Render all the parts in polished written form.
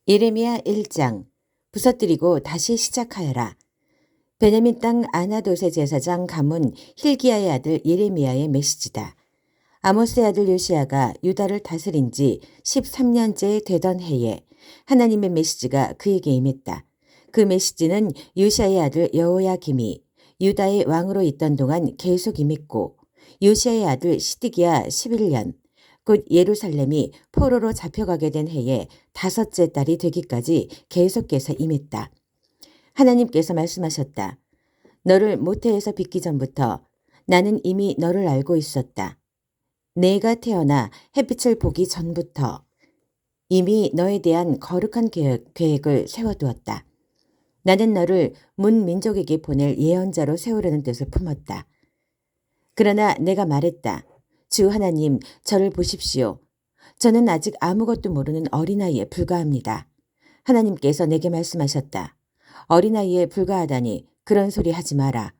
예레미야 1장 부서뜨리고 다시 시작하여라. 베냐민 땅 아나돗의 제사장 가문 hil기야의 아들 예레미야의 메시지다. 아모스의 아들 요시야가 유다를 다스린 지 13년째 되던 해에 하나님의 메시지가 그에게 임했다. 그 메시지는 요시야의 아들 여호야김이 유다의 왕으로 있던 동안 계속 임했고, 요시야의 아들 시드기야 11년 곧 예루살렘이 포로로 잡혀가게 된 해에 5째 달이 되기까지 계속해서 임했다. 하나님께서 말씀하셨다. 너를 모태에서 빚기 전부터 나는 이미 너를 알고 있었다. 내가 태어나 햇빛을 보기 전부터 이미 너에 대한 거룩한 계획을 세워두었다. 나는 너를 문 민족에게 보낼 예언자로 세우려는 뜻을 품었다. 그러나 내가 말했다. 주 하나님, 저를 보십시오. 저는 아직 아무것도 모르는 어린아이에 불과합니다. 하나님께서 내게 말씀하셨다. 어린아이에 불과하다니 그런 소리 하지 마라.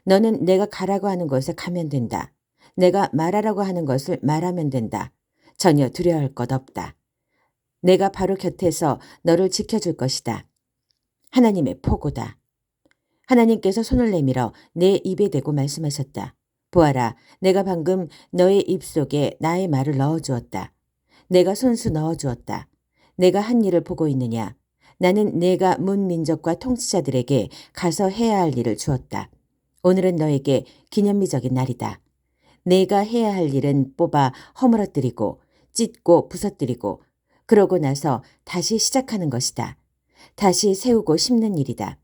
너는 내가 가라고 하는 곳에 가면 된다. 내가 말하라고 하는 것을 말하면 된다. 전혀 두려워할 것 없다. 내가 바로 곁에서 너를 지켜줄 것이다. 하나님의 포고다. 하나님께서 손을 내밀어 내 입에 대고 말씀하셨다. 보아라, 내가 방금 너의 입속에 나의 말을 넣어주었다. 내가 손수 넣어주었다. 내가 한 일을 보고 있느냐? 나는 내가 문 민족과 통치자들에게 가서 해야 할 일을 주었다. 오늘은 너에게 기념비적인 날이다. 내가 해야 할 일은 뽑아 허물어뜨리고 찢고 부서뜨리고 그러고 나서 다시 시작하는 것이다. 다시 세우고 심는 일이다.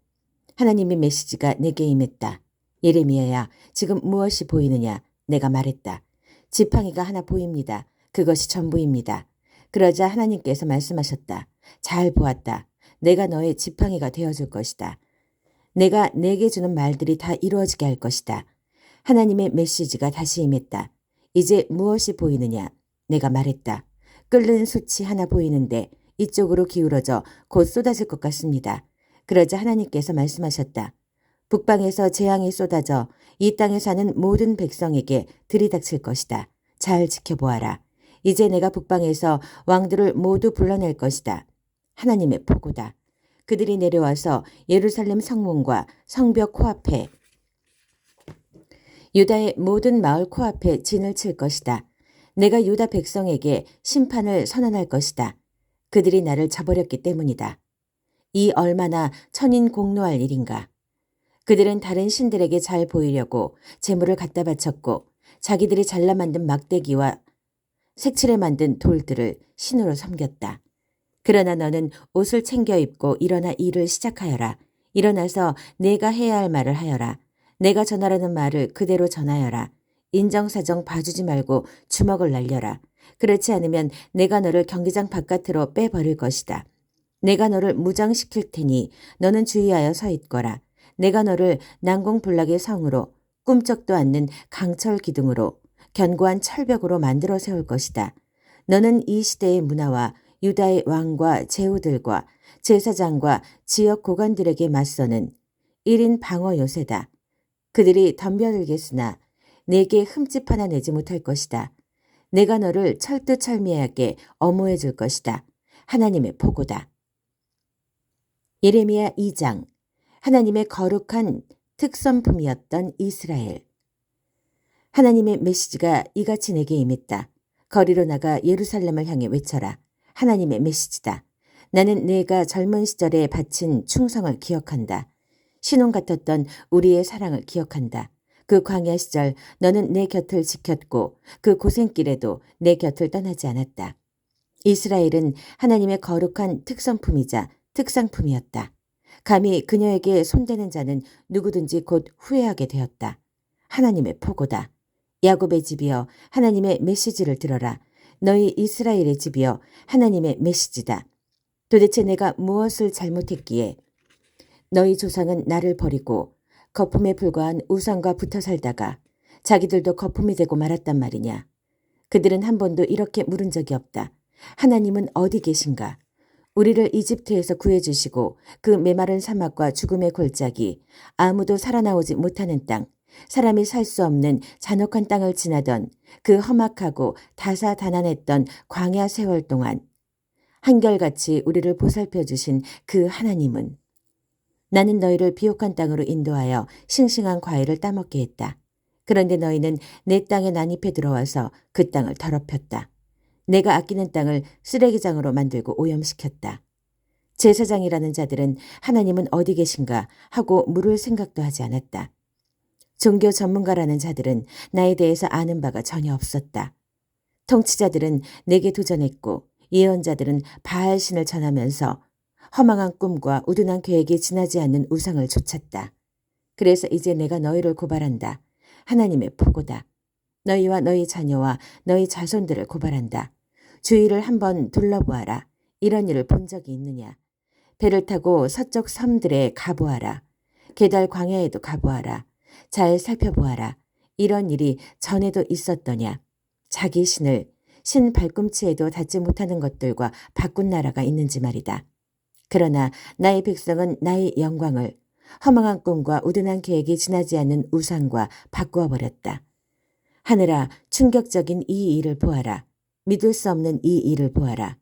하나님의 메시지가 내게 임했다. 예레미야야, 지금 무엇이 보이느냐? 내가 말했다. 지팡이가 하나 보입니다. 그것이 전부입니다. 그러자 하나님께서 말씀하셨다. 잘 보았다. 내가 너의 지팡이가 되어줄 것이다. 내가 내게 주는 말들이 다 이루어지게 할 것이다. 하나님의 메시지가 다시 임했다. 이제 무엇이 보이느냐? 내가 말했다. 끓는 숯이 하나 보이는데 이쪽으로 기울어져 곧 쏟아질 것 같습니다. 그러자 하나님께서 말씀하셨다. 북방에서 재앙이 쏟아져 이 땅에 사는 모든 백성에게 들이닥칠 것이다. 잘 지켜보아라. 이제 내가 북방에서 왕들을 모두 불러낼 것이다. 하나님의 포고다. 그들이 내려와서 예루살렘 성문과 성벽 코앞에 유다의 모든 마을 코앞에 진을 칠 것이다. 내가 유다 백성에게 심판을 선언할 것이다. 그들이 나를 저버렸기 때문이다. 이 얼마나 천인공노할 일인가. 그들은 다른 신들에게 잘 보이려고 재물을 갖다 바쳤고 자기들이 잘라 만든 막대기와 색칠해 만든 돌들을 신으로 섬겼다. 그러나 너는 옷을 챙겨 입고 일어나 일을 시작하여라. 일어나서 내가 해야 할 말을 하여라. 내가 전하라는 말을 그대로 전하여라. 인정사정 봐주지 말고 주먹을 날려라. 그렇지 않으면 내가 너를 경기장 바깥으로 빼버릴 것이다. 내가 너를 무장시킬 테니 너는 주의하여 서 있거라. 내가 너를 난공불락의 성으로 꿈쩍도 않는 강철 기둥으로 견고한 철벽으로 만들어 세울 것이다. 너는 이 시대의 문화와 유다의 왕과 제후들과 제사장과 지역 고관들에게 맞서는 1인 방어 요새다. 그들이 덤벼들겠으나 내게 흠집 하나 내지 못할 것이다. 내가 너를 철두철미하게 엄호해 줄 것이다. 하나님의 포고다. 예레미야 2장 하나님의 거룩한 특선품이었던 이스라엘. 하나님의 메시지가 이같이 내게 임했다. 거리로 나가 예루살렘을 향해 외쳐라. 하나님의 메시지다. 나는 내가 젊은 시절에 바친 충성을 기억한다. 신혼 같았던 우리의 사랑을 기억한다. 그 광야 시절 너는 내 곁을 지켰고 그 고생길에도 내 곁을 떠나지 않았다. 이스라엘은 하나님의 거룩한 특선품이자 특상품이었다. 감히 그녀에게 손대는 자는 누구든지 곧 후회하게 되었다. 하나님의 포고다. 야곱의 집이여 하나님의 메시지를 들어라. 너희 이스라엘의 집이여 하나님의 메시지다. 도대체 내가 무엇을 잘못했기에 너희 조상은 나를 버리고 거품에 불과한 우상과 붙어 살다가 자기들도 거품이 되고 말았단 말이냐. 그들은 한 번도 이렇게 물은 적이 없다. 하나님은 어디 계신가? 우리를 이집트에서 구해주시고 그 메마른 사막과 죽음의 골짜기, 아무도 살아나오지 못하는 땅, 사람이 살 수 없는 잔혹한 땅을 지나던 그 험악하고 다사다난했던 광야 세월 동안 한결같이 우리를 보살펴 주신 그 하나님은 나는 너희를 비옥한 땅으로 인도하여 싱싱한 과일을 따먹게 했다. 그런데 너희는 내 땅에 난입해 들어와서 그 땅을 더럽혔다. 내가 아끼는 땅을 쓰레기장으로 만들고 오염시켰다. 제사장이라는 자들은 하나님은 어디 계신가 하고 물을 생각도 하지 않았다. 종교 전문가라는 자들은 나에 대해서 아는 바가 전혀 없었다. 통치자들은 내게 도전했고 예언자들은 바알신을 전하면서 허망한 꿈과 우둔한 계획이 지나지 않는 우상을 좇았다. 그래서 이제 내가 너희를 고발한다. 하나님의 포고다. 너희와 너희 자녀와 너희 자손들을 고발한다. 주위를 한번 둘러보아라. 이런 일을 본 적이 있느냐. 배를 타고 서쪽 섬들에 가보아라. 게달 광야에도 가보아라. 잘 살펴보아라. 이런 일이 전에도 있었더냐. 자기 신을 신 발꿈치에도 닿지 못하는 것들과 바꾼 나라가 있는지 말이다. 그러나 나의 백성은 나의 영광을 허망한 꿈과 우둔한 계획이 지나지 않는 우상과 바꾸어 버렸다. 하늘아, 충격적인 이 일을 보아라. 믿을 수 없는 이 일을 보아라.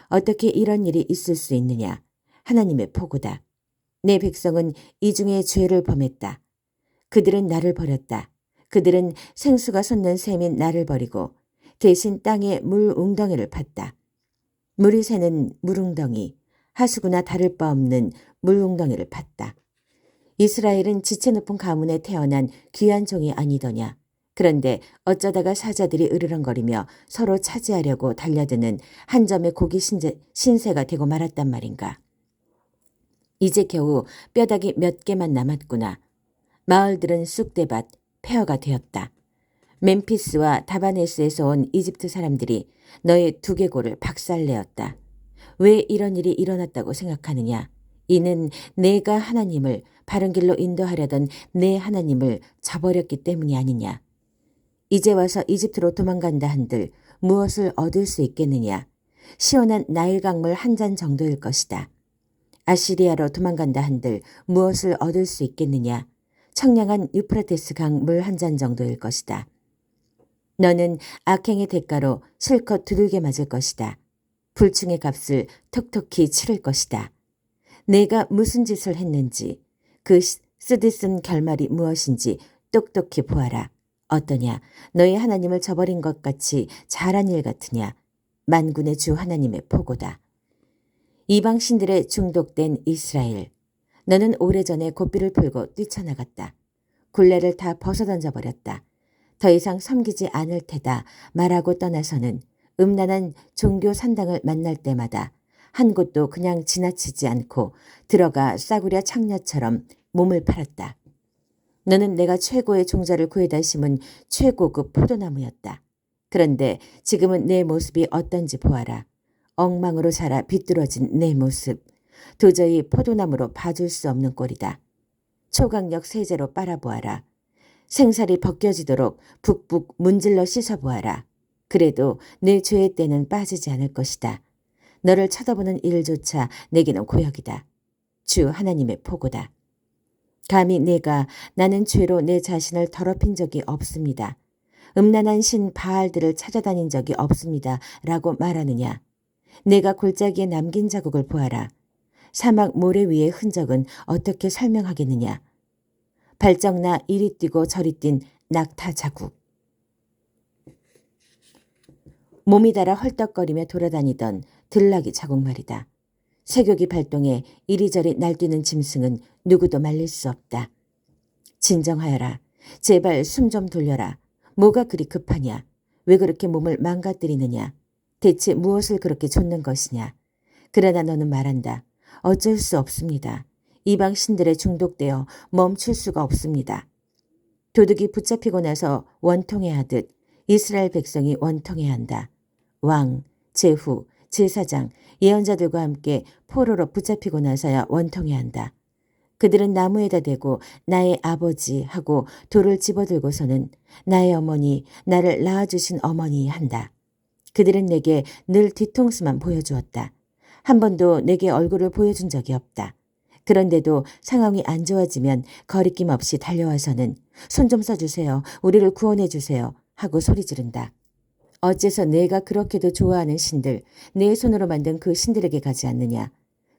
어떻게 이런 일이 있을 수 있느냐. 하나님의 포고다. 내 백성은 이 중에 죄를 범했다. 그들은 나를 버렸다. 그들은 생수가 솟는 샘인 나를 버리고 대신 땅에 물 웅덩이를 팠다. 물이 새는 물웅덩이, 하수구나 다를 바 없는 물웅덩이를 팠다. 이스라엘은 지체 높은 가문에 태어난 귀한 종이 아니더냐. 그런데 어쩌다가 사자들이 으르렁거리며 서로 차지하려고 달려드는 한 점의 고기 신세가 되고 말았단 말인가. 이제 겨우 뼈다귀 몇 개만 남았구나. 마을들은 쑥대밭, 폐허가 되었다. 멤피스와 다바네스에서 온 이집트 사람들이 너의 두개골을 박살내었다. 왜 이런 일이 일어났다고 생각하느냐? 이는 내가 하나님을 바른 길로 인도하려던 내 하나님을 저버렸기 때문이 아니냐. 이제 와서 이집트로 도망간다 한들 무엇을 얻을 수 있겠느냐. 시원한 나일 강물 한 잔 정도일 것이다. 아시리아로 도망간다 한들 무엇을 얻을 수 있겠느냐. 청량한 유프라테스 강 물 한 잔 정도일 것이다. 너는 악행의 대가로 실컷 두들겨 맞을 것이다. 불충의 값을 톡톡히 치를 것이다. 내가 무슨 짓을 했는지 그 쓰디쓴 결말이 무엇인지 똑똑히 보아라. 어떠냐. 너희 하나님을 저버린 것 같이 잘한 일 같으냐. 만군의 주 하나님의 포고다. 이방 신들에 중독된 이스라엘. 너는 오래전에 고삐를 풀고 뛰쳐나갔다. 굴레를 다 벗어던져버렸다. 더 이상 섬기지 않을 테다 말하고 떠나서는 음란한 종교 산당을 만날 때마다 한 곳도 그냥 지나치지 않고 들어가 싸구려 창녀처럼 몸을 팔았다. 너는 내가 최고의 종자를 구해다 심은 최고급 포도나무였다. 그런데 지금은 내 모습이 어떤지 보아라. 엉망으로 자라 비뚤어진 내 모습. 도저히 포도나무로 봐줄 수 없는 꼴이다. 초강력 세제로 빨아보아라. 생살이 벗겨지도록 북북 문질러 씻어보아라. 그래도 내 죄의 때는 빠지지 않을 것이다. 너를 쳐다보는 일조차 내게는 고역이다. 주 하나님의 포고다. 감히 내가 나는 죄로 내 자신을 더럽힌 적이 없습니다. 음란한 신 바알들을 찾아다닌 적이 없습니다. 라고 말하느냐. 내가 골짜기에 남긴 자국을 보아라. 사막 모래 위의 흔적은 어떻게 설명하겠느냐. 발정나 이리 뛰고 저리 뛴 낙타 자국. 몸이 달아 헐떡거리며 돌아다니던 들나귀 자국 말이다. 쇠고기 발동에 이리저리 날뛰는 짐승은 누구도 말릴 수 없다. 진정하여라. 제발 숨 좀 돌려라. 뭐가 그리 급하냐. 왜 그렇게 몸을 망가뜨리느냐. 대체 무엇을 그렇게 좇는 것이냐. 그러나 너는 말한다. 어쩔 수 없습니다. 이방 신들에 중독되어 멈출 수가 없습니다. 도둑이 붙잡히고 나서 원통해야 하듯 이스라엘 백성이 원통해야 한다. 왕, 제후, 제사장, 예언자들과 함께 포로로 붙잡히고 나서야 원통해야 한다. 그들은 나무에다 대고 나의 아버지 하고 돌을 집어들고서는 나의 어머니, 나를 낳아주신 어머니 한다. 그들은 내게 늘 뒤통수만 보여주었다. 한 번도 내게 얼굴을 보여준 적이 없다. 그런데도 상황이 안 좋아지면 거리낌 없이 달려와서는 손 좀 써주세요. 우리를 구원해 주세요. 하고 소리 지른다. 어째서 내가 그렇게도 좋아하는 신들, 내 손으로 만든 그 신들에게 가지 않느냐.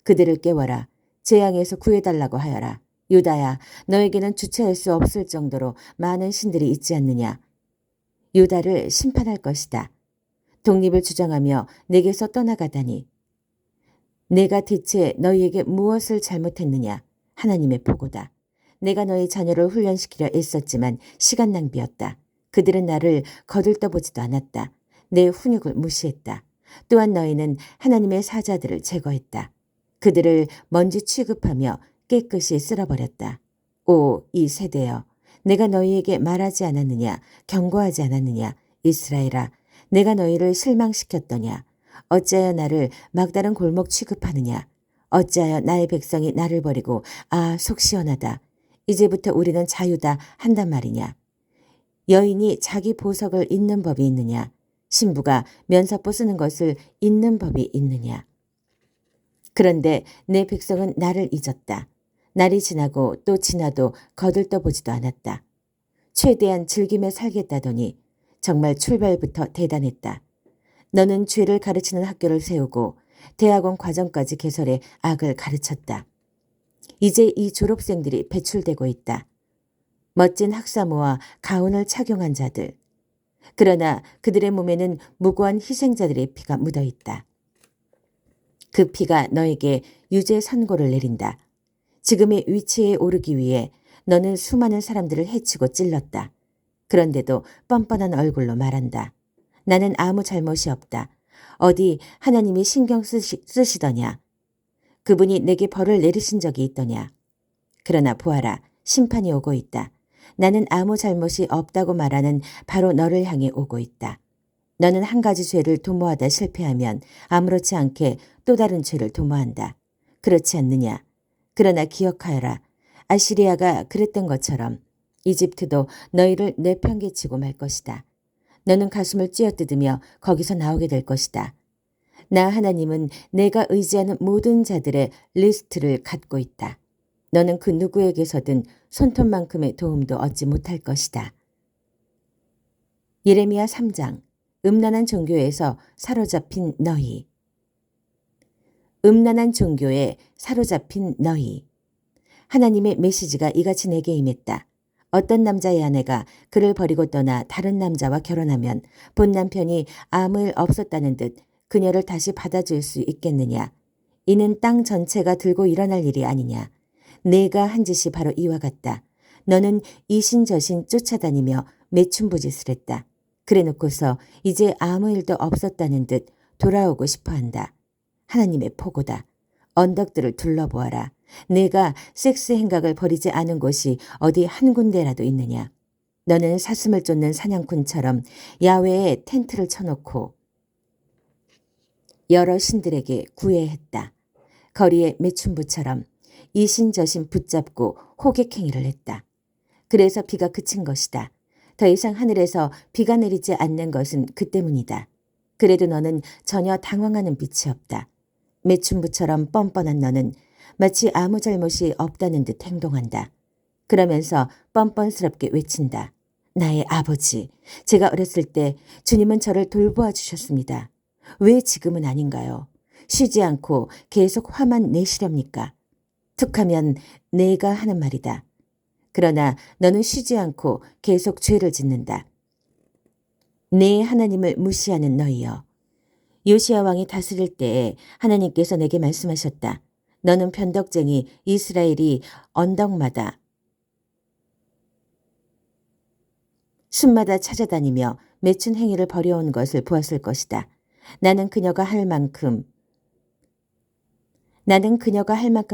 그들을 깨워라. 재앙에서 구해달라고 하여라. 유다야, 너에게는 주체할 수 없을 정도로 많은 신들이 있지 않느냐. 유다를 심판할 것이다. 독립을 주장하며 내게서 떠나가다니. 내가 대체 너희에게 무엇을 잘못했느냐. 하나님의 보고다. 내가 너희 자녀를 훈련시키려 애썼지만 시간 낭비였다. 그들은 나를 거들떠보지도 않았다. 내 훈육을 무시했다. 또한 너희는 하나님의 사자들을 제거했다. 그들을 먼지 취급하며 깨끗이 쓸어버렸다. 오, 이 세대여. 내가 너희에게 말하지 않았느냐. 경고하지 않았느냐. 이스라엘아, 내가 너희를 실망시켰더냐. 어찌하여 나를 막다른 골목 취급하느냐. 어찌하여 나의 백성이 나를 버리고 속 시원하다. 이제부터 우리는 자유다 한단 말이냐. 여인이 자기 보석을 잇는 법이 있느냐. 신부가 면사포 쓰는 것을 잇는 법이 있느냐. 그런데 내 백성은 나를 잊었다. 날이 지나고 또 지나도 거들떠보지도 않았다. 최대한 즐기며 살겠다더니 정말 출발부터 대단했다. 너는 죄를 가르치는 학교를 세우고 대학원 과정까지 개설해 악을 가르쳤다. 이제 이 졸업생들이 배출되고 있다. 멋진 학사모와 가운을 착용한 자들. 그러나 그들의 몸에는 무고한 희생자들의 피가 묻어 있다. 그 피가 너에게 유죄 선고를 내린다. 지금의 위치에 오르기 위해 너는 수많은 사람들을 해치고 찔렀다. 그런데도 뻔뻔한 얼굴로 말한다. 나는 아무 잘못이 없다. 어디 하나님이 신경 쓰시더냐. 그분이 내게 벌을 내리신 적이 있더냐. 그러나 보아라. 심판이 오고 있다. 나는 아무 잘못이 없다고 말하는 바로 너를 향해 오고 있다. 너는 한 가지 죄를 도모하다 실패하면 아무렇지 않게 또 다른 죄를 도모한다. 그렇지 않느냐. 그러나 기억하여라. 아시리아가 그랬던 것처럼 이집트도 너희를 내팽개치고 말 것이다. 너는 가슴을 쥐어뜯으며 거기서 나오게 될 것이다. 나 하나님은 내가 의지하는 모든 자들의 리스트를 갖고 있다. 너는 그 누구에게서든 손톱만큼의 도움도 얻지 못할 것이다. 예레미야 3장. 음란한 종교에서 사로잡힌 너희. 음란한 종교에 사로잡힌 너희. 하나님의 메시지가 이같이 내게 임했다. 어떤 남자의 아내가 그를 버리고 떠나 다른 남자와 결혼하면 본 남편이 아무 일 없었다는 듯 그녀를 다시 받아줄 수 있겠느냐. 이는 땅 전체가 들고 일어날 일이 아니냐. 내가 한 짓이 바로 이와 같다. 너는 이신저신 쫓아다니며 매춘부짓을 했다. 그래놓고서 이제 아무 일도 없었다는 듯 돌아오고 싶어한다. 하나님의 포고다. 언덕들을 둘러보아라. 내가 섹스 행각을 버리지 않은 곳이 어디 한 군데라도 있느냐. 너는 사슴을 쫓는 사냥꾼처럼 야외에 텐트를 쳐놓고 여러 신들에게 구애했다. 거리에 매춘부처럼 이신저신 붙잡고 호객행위를 했다. 그래서 비가 그친 것이다. 더 이상 하늘에서 비가 내리지 않는 것은 그 때문이다. 그래도 너는 전혀 당황하는 빛이 없다. 매춘부처럼 뻔뻔한 너는 마치 아무 잘못이 없다는 듯 행동한다. 그러면서 뻔뻔스럽게 외친다. 나의 아버지, 제가 어렸을 때 주님은 저를 돌보아 주셨습니다. 왜 지금은 아닌가요? 쉬지 않고 계속 화만 내시렵니까? 툭하면 내가 하는 말이다. 그러나 너는 쉬지 않고 계속 죄를 짓는다. 내 하나님을 무시하는 너희여. 요시야 왕이 다스릴 때에 하나님께서 내게 말씀하셨다. 너는 변덕쟁이 이스라엘이 언덕마다 숲마다 찾아다니며 매춘 행위를 벌여온 것을 보았을 것이다. 나는 그녀가 할 만큼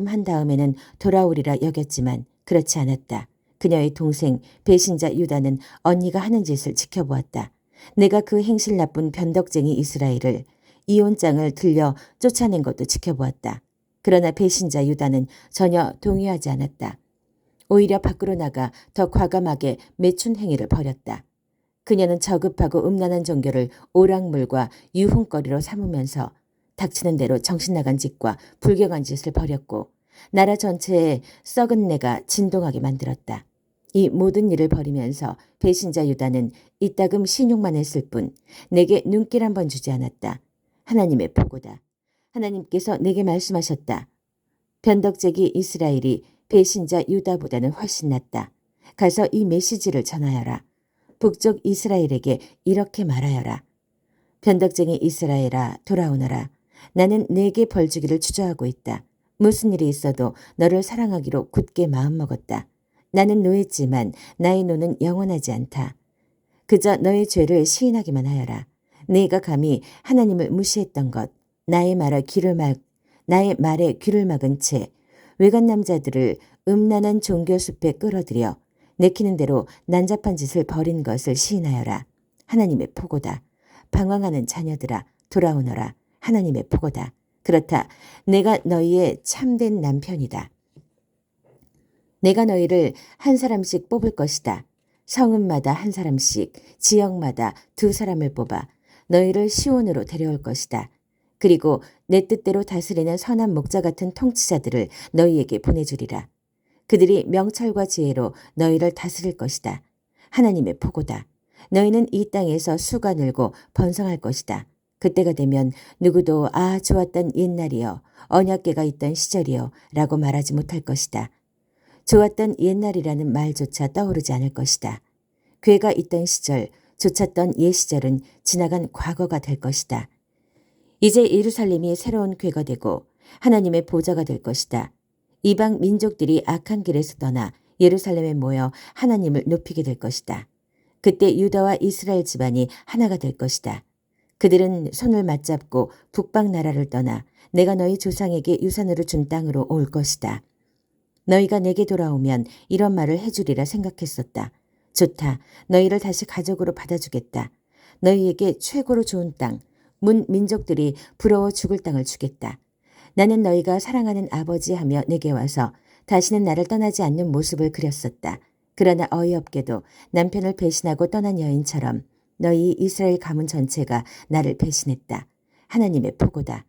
한 다음에는 돌아오리라 여겼지만 그렇지 않았다. 그녀의 동생 배신자 유다는 언니가 하는 짓을 지켜보았다. 내가 그 행실 나쁜 변덕쟁이 이스라엘을 이혼장을 들려 쫓아낸 것도 지켜보았다. 그러나 배신자 유다는 전혀 동의하지 않았다. 오히려 밖으로 나가 더 과감하게 매춘 행위를 벌였다. 그녀는 저급하고 음란한 종교를 오락물과 유흥거리로 삼으면서 닥치는 대로 정신나간 짓과 불경한 짓을 벌였고 나라 전체에 썩은 내가 진동하게 만들었다. 이 모든 일을 벌이면서 배신자 유다는 이따금 신용만 했을 뿐 내게 눈길 한 번 주지 않았다. 하나님의 보고다. 하나님께서 내게 말씀하셨다. 변덕쟁이 이스라엘이 배신자 유다보다는 훨씬 낫다. 가서 이 메시지를 전하여라. 북쪽 이스라엘에게 이렇게 말하여라. 변덕쟁이 이스라엘아 돌아오너라. 나는 내게 벌주기를 주저하고 있다. 무슨 일이 있어도 너를 사랑하기로 굳게 마음먹었다. 나는 노했지만 나의 노는 영원하지 않다. 그저 너의 죄를 시인하기만 하여라. 네가 감히 하나님을 무시했던 것, 나의 말에 귀를 막은 채 외간 남자들을 음란한 종교 숲에 끌어들여 내키는 대로 난잡한 짓을 벌인 것을 시인하여라. 하나님의 포고다. 방황하는 자녀들아 돌아오너라. 하나님의 포고다. 그렇다. 내가 너희의 참된 남편이다. 내가 너희를 한 사람씩 뽑을 것이다. 성읍마다 한 사람씩, 지역마다 두 사람을 뽑아 너희를 시온으로 데려올 것이다. 그리고 내 뜻대로 다스리는 선한 목자 같은 통치자들을 너희에게 보내주리라. 그들이 명철과 지혜로 너희를 다스릴 것이다. 하나님의 포고다. 너희는 이 땅에서 수가 늘고 번성할 것이다. 그때가 되면 누구도 아 좋았던 옛날이여 언약궤가 있던 시절이여 라고 말하지 못할 것이다. 좋았던 옛날이라는 말조차 떠오르지 않을 것이다. 궤가 있던 시절, 좋았던 옛 시절은 지나간 과거가 될 것이다. 이제 예루살렘이 새로운 궤가 되고 하나님의 보좌가 될 것이다. 이방 민족들이 악한 길에서 떠나 예루살렘에 모여 하나님을 높이게 될 것이다. 그때 유다와 이스라엘 집안이 하나가 될 것이다. 그들은 손을 맞잡고 북방 나라를 떠나 내가 너희 조상에게 유산으로 준 땅으로 올 것이다. 너희가 내게 돌아오면 이런 말을 해주리라 생각했었다. 좋다. 너희를 다시 가족으로 받아주겠다. 너희에게 최고로 좋은 땅, 문 민족들이 부러워 죽을 땅을 주겠다. 나는 너희가 사랑하는 아버지 하며 내게 와서 다시는 나를 떠나지 않는 모습을 그렸었다. 그러나 어이없게도 남편을 배신하고 떠난 여인처럼 너희 이스라엘 가문 전체가 나를 배신했다. 하나님의 포고다.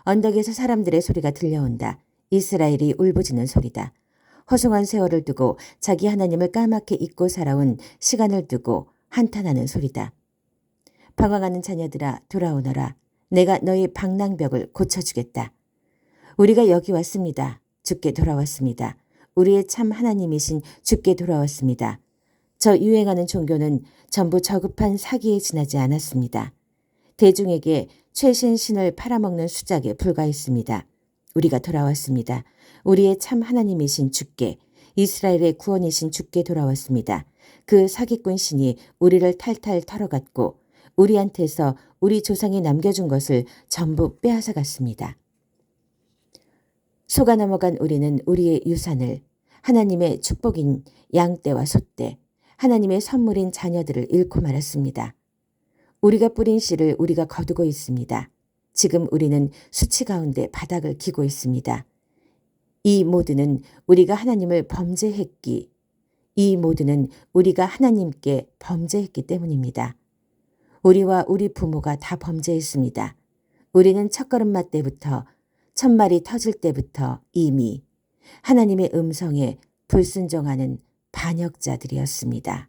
언덕에서 사람들의 소리가 들려온다. 이스라엘이 울부짖는 소리다. 허송한 세월을 두고 자기 하나님을 까맣게 잊고 살아온 시간을 두고 한탄하는 소리다. 방황하는 자녀들아 돌아오너라. 내가 너희 방랑벽을 고쳐주겠다. 우리가 여기 왔습니다. 주께 돌아왔습니다. 우리의 참 하나님이신 주께 돌아왔습니다. 저 유행하는 종교는 전부 저급한 사기에 지나지 않았습니다. 대중에게 최신 신을 팔아먹는 수작에 불과했습니다. 우리가 돌아왔습니다. 우리의 참 하나님이신 주께, 이스라엘의 구원이신 주께 돌아왔습니다. 그 사기꾼 신이 우리를 탈탈 털어갔고 우리한테서 우리 조상이 남겨준 것을 전부 빼앗아갔습니다. 속아 넘어간 우리는 우리의 유산을, 하나님의 축복인 양떼와 소떼, 하나님의 선물인 자녀들을 잃고 말았습니다. 우리가 뿌린 씨를 우리가 거두고 있습니다. 지금 우리는 수치 가운데 바닥을 기고 있습니다. 이 모두는 우리가 하나님을 범죄했기, 이 모두는 우리가 하나님께 범죄했기 때문입니다. 우리와 우리 부모가 다 범죄했습니다. 우리는 첫걸음마 때부터 첫말이 터질 때부터 이미 하나님의 음성에 불순종하는 반역자들이었습니다.